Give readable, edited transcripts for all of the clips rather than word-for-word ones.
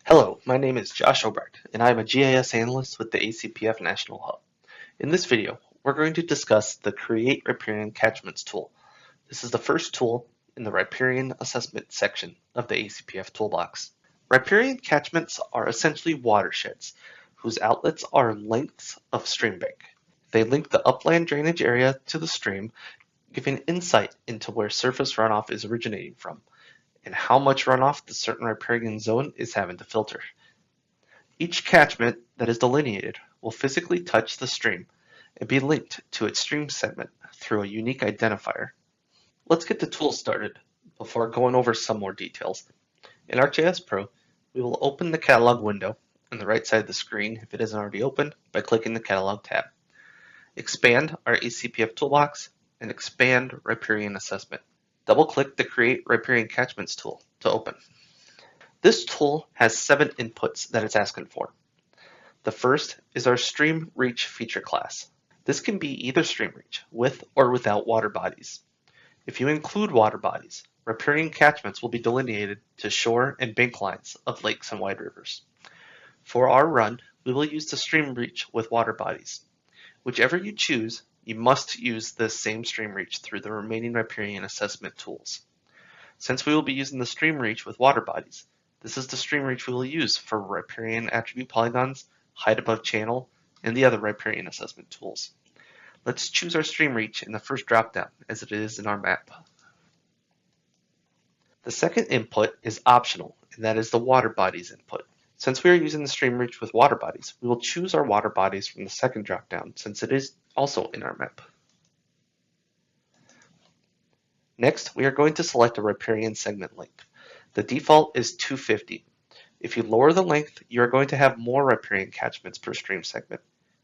Hello, my name is Josh Obrecht, and I am a GIS analyst with the ACPF National Hub. In this video, we're going to discuss the Create Riparian Catchments Tool. This is the first tool in the Riparian Assessment section of the ACPF Toolbox. Riparian catchments are essentially watersheds, whose outlets are lengths of stream bank. They link the upland drainage area to the stream, giving insight into where surface runoff is originating from, and how much runoff the certain riparian zone is having to filter. Each catchment that is delineated will physically touch the stream and be linked to its stream segment through a unique identifier. Let's get the tool started before going over some more details. In ArcGIS Pro, we will open the catalog window on the right side of the screen if it isn't already open by clicking the catalog tab. Expand our ACPF toolbox and expand Riparian Assessment. Double-click the Create Riparian Catchments tool to open. This tool has 7 inputs that it's asking for. The first is our Stream Reach feature class. This can be either stream reach, with or without water bodies. If you include water bodies, riparian catchments will be delineated to shore and bank lines of lakes and wide rivers. For our run, we will use the stream reach with water bodies. Whichever you choose, you must use the same stream reach through the remaining riparian assessment tools. Since we will be using the stream reach with water bodies, this is the stream reach we will use for riparian attribute polygons, height above channel, and the other riparian assessment tools. Let's choose our stream reach in the first dropdown as it is in our map. The second input is optional, and that is the water bodies input. Since we are using the stream reach with water bodies, we will choose our water bodies from the second dropdown since it is also in our map. Next, we are going to select a riparian segment length. The default is 250. If you lower the length, you are going to have more riparian catchments per stream segment.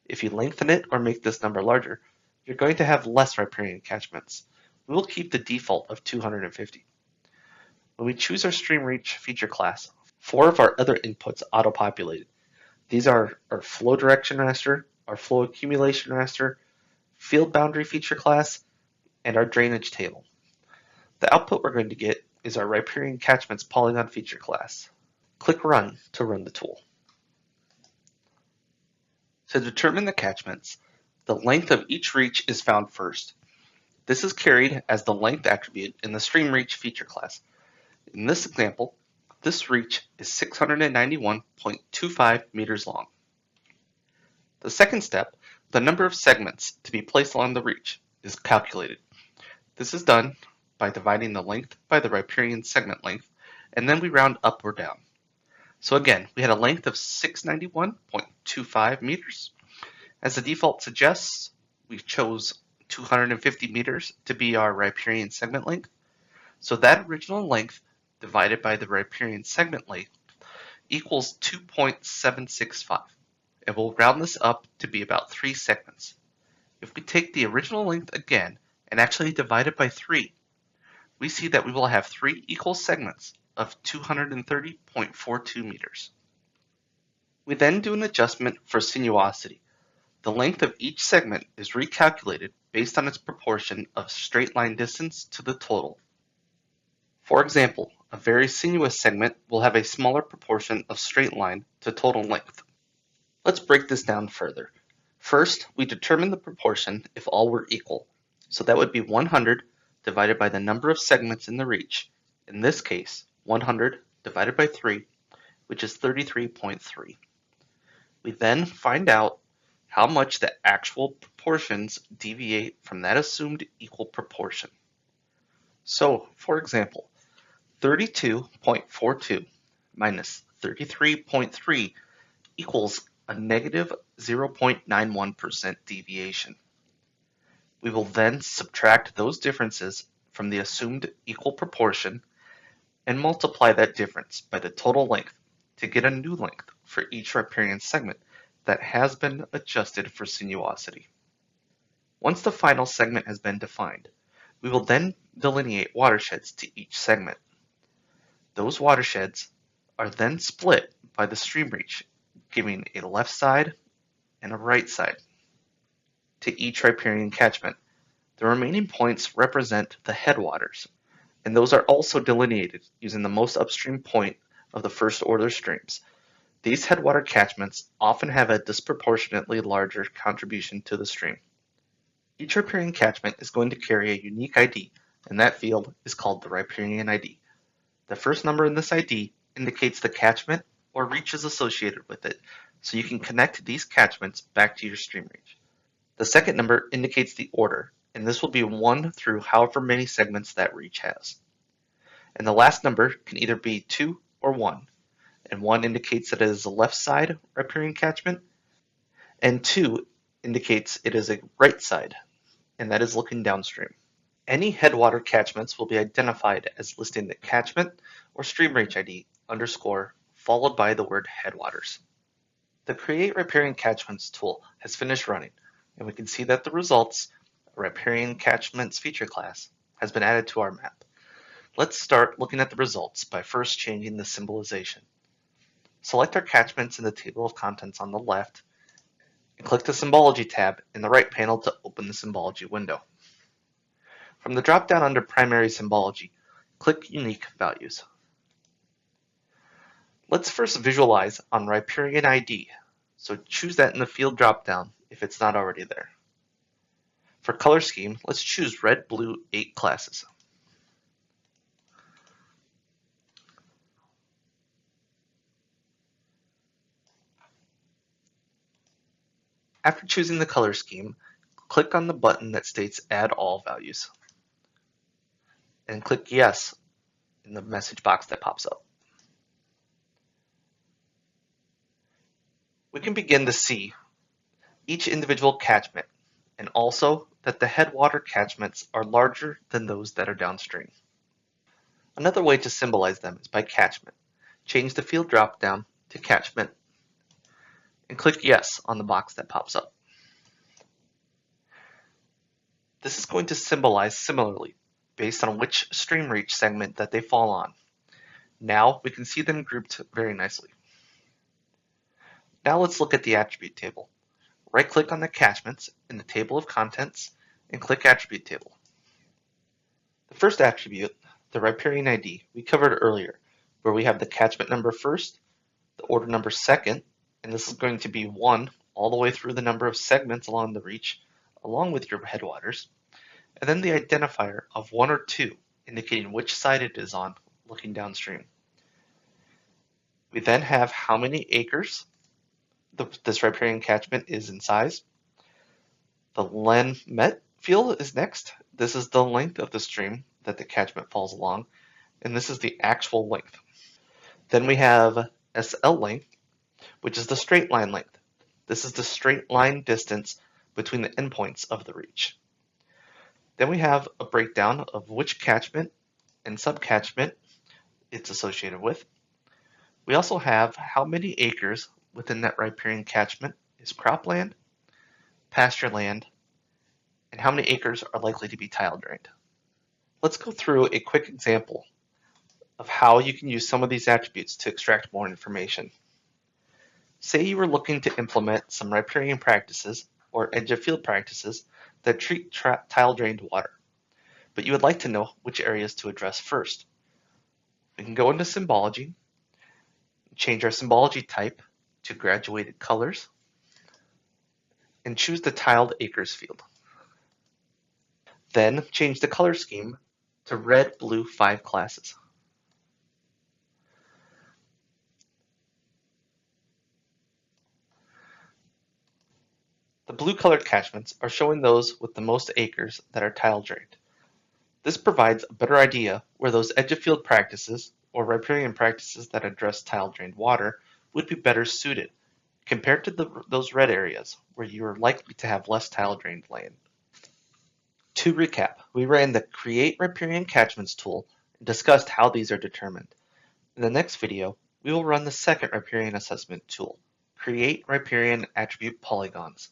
If you lengthen it or make this number larger, you're going to have less riparian catchments. We will keep the default of 250. When we choose our stream reach feature class, 4 of our other inputs auto-populated. These are our flow direction raster, our flow accumulation raster, field boundary feature class, and our drainage table. The output we're going to get is our riparian catchments polygon feature class. Click Run to run the tool. To determine the catchments, the length of each reach is found first. This is carried as the length attribute in the stream reach feature class. In this example, this reach is 691.25 meters long. The second step, the number of segments to be placed along the reach, is calculated. This is done by dividing the length by the riparian segment length, and then we round up or down. So again, we had a length of 691.25 meters. As the default suggests, we chose 250 meters to be our riparian segment length. So that original length divided by the riparian segment length equals 2.765, and we'll round this up to be about 3 segments. If we take the original length again and actually divide it by 3, we see that we will have 3 equal segments of 230.42 meters. We then do an adjustment for sinuosity. The length of each segment is recalculated based on its proportion of straight line distance to the total. For example, a very sinuous segment will have a smaller proportion of straight line to total length. Let's break this down further. First, we determine the proportion if all were equal. So that would be 100 divided by the number of segments in the reach. In this case, 100 divided by 3, which is 33.3. We then find out how much the actual proportions deviate from that assumed equal proportion. So, for example, 32.42 minus 33.3 equals a negative 0.91% deviation. We will then subtract those differences from the assumed equal proportion and multiply that difference by the total length to get a new length for each riparian segment that has been adjusted for sinuosity. Once the final segment has been defined, we will then delineate watersheds to each segment. Those watersheds are then split by the stream reach, giving a left side and a right side to each riparian catchment. The remaining points represent the headwaters, and those are also delineated using the most upstream point of the first order streams, These headwater catchments often have a disproportionately larger contribution to the stream. Each riparian catchment is going to carry a unique ID, and that field is called the riparian ID. The first number in this ID indicates the catchment or reaches associated with it, so you can connect these catchments back to your stream reach. The second number indicates the order, and this will be 1 through however many segments that reach has. And the last number can either be 2 or 1, and 1 indicates that it is a left side riparian catchment, and 2 indicates it is a right side, and that is looking downstream. Any headwater catchments will be identified as listing the catchment or stream reach ID underscore followed by the word headwaters. The Create Riparian Catchments tool has finished running, and we can see that the results, Riparian Catchments feature class, has been added to our map. Let's start looking at the results by first changing the symbolization. Select our catchments in the table of contents on the left, and click the Symbology tab in the right panel to open the Symbology window. From the drop-down under Primary Symbology, click Unique Values. Let's first visualize on Riparian ID, so choose that in the field drop-down if it's not already there. For color scheme, let's choose red, blue, 8 classes. After choosing the color scheme, click on the button that states Add All Values, and click Yes in the message box that pops up. We can begin to see each individual catchment, and also that the headwater catchments are larger than those that are downstream. Another way to symbolize them is by catchment. Change the field drop-down to catchment, and click Yes on the box that pops up. This is going to symbolize similarly based on which stream reach segment that they fall on. Now we can see them grouped very nicely. Now let's look at the attribute table. Right-click on the catchments in the table of contents and click Attribute Table. The first attribute, the riparian ID, we covered earlier, where we have the catchment number first, the order number second, and this is going to be 1 all the way through the number of segments along the reach, along with your headwaters, and then the identifier of 1 or 2, indicating which side it is on, looking downstream. We then have how many acres this riparian catchment is in size. The len met field is next. This is the length of the stream that the catchment falls along, and this is the actual length. Then we have SL length, which is the straight line length. This is the straight line distance between the endpoints of the reach. Then we have a breakdown of which catchment and subcatchment it's associated with. We also have how many acres within that riparian catchment is cropland, pasture land, and how many acres are likely to be tile drained. Let's go through a quick example of how you can use some of these attributes to extract more information. Say you were looking to implement some riparian practices or edge of field practices that treat tile drained water, but you would like to know which areas to address first. We can go into Symbology, change our Symbology type to graduated colors, and choose the tiled acres field. Then change the color scheme to red, blue, 5 classes. The blue colored catchments are showing those with the most acres that are tile drained. This provides a better idea where those edge of field practices or riparian practices that address tile drained water would be better suited compared to those red areas where you are likely to have less tile drained land. To recap, we ran the Create Riparian Catchments tool and discussed how these are determined. In the next video, we will run the second riparian assessment tool, Create Riparian Attribute Polygons.